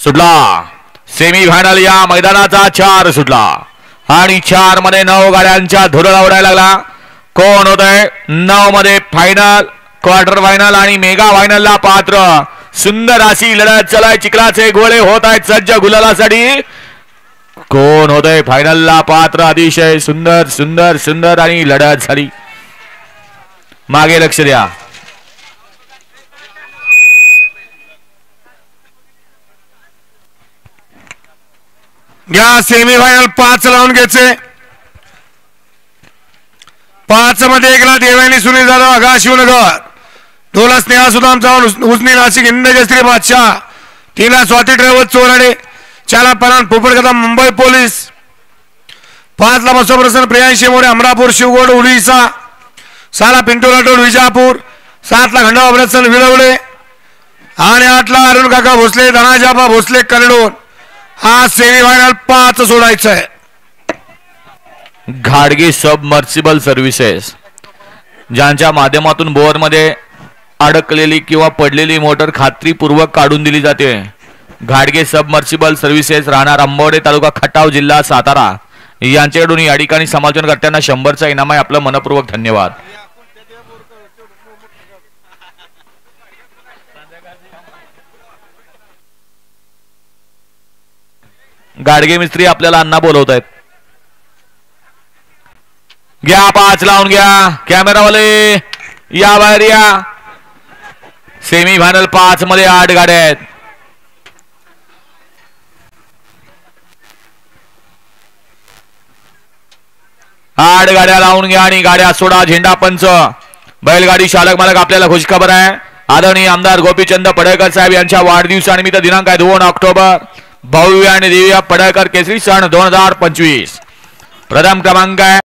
सुटला. Semi final या मैदानाचा 4 सुटला आणि 4 मध्ये 9 गाड्यांच्या धुरळा उडायला लागला. कोण होतंय 9 मध्ये फायनल, क्वार्टर फायनल आणि मेगा फायनलला पात्र. सुंदर अशी लढत चलाय. चिखलाचे गोळे होत आहेत सज्ज गुलालासाठी. कोण होतंय फायनलला पात्र. अतिशय सुंदर सुंदर सुंदर आणि लढत झाली. मागे लक्ष द्या. या सेमीफायनल 5 लावून घ्यायचे. 5 मध्ये 1 ला देवानी सुनील जाधव आगा शिवनगर, 2 ला स्नेहा सुदाम चव्हाण उजनी नाशिक इंद्रजश्री बादशाह, 3 ला स्वाती ड्रायव्हर चोराडे, 4 ला परान पोपटकथा मुंबई पोलीस, 5 ला बसवप्रसन्न प्रियांशी मोरे अमरापूर शिवगोड उडीसा, 6 ला पिंटू राठोड विजापूर, 7 ला खंडा अमृतसर विलवडे आणि 8 ला अरुण काका भोसले धनाजाबा भोसले करडोन. हा सेमीफायनल 5 सोडायचा आहे. घाडगे सबमर्सिबल सर्व्हिसेस ज्यांच्या माध्यमातून बोअरमध्ये अडकलेली किंवा पडलेली मोटर खात्रीपूर्वक काढून दिली जाते. घाडगे सबमर्सिबल सर्व्हिसेस राहणार आंबवडे तालुका खटाव जिल्हा सातारा यांच्याकडून या ठिकाणी समालोचनकर्त्यांना 100चा इनाम आहे. आपलं मनपूर्वक धन्यवाद. गाडगे मिस्त्री आपल्याला अण्णा बोलवत आहेत. घ्या 5 लावून घ्या. कॅमेरावाले या बाहेर या. सेमी फायनल 5 मध्ये 8 गाड्या आहेत. आठ गाड्या लावून घ्या आणि गाड्या सोडा. झेंडा पंच बैलगाडी चालक मालक आपल्याला खुशखबर आहे. आदरणीय आमदार गोपीचंद पडळकर साहेब यांच्या वाढदिवसानिमित्त दिनांक आहे 2 ऑक्टोबर भव्य आणि दिव्य पडळकर केसरी सण 2025. प्रथम क्रमांक आहे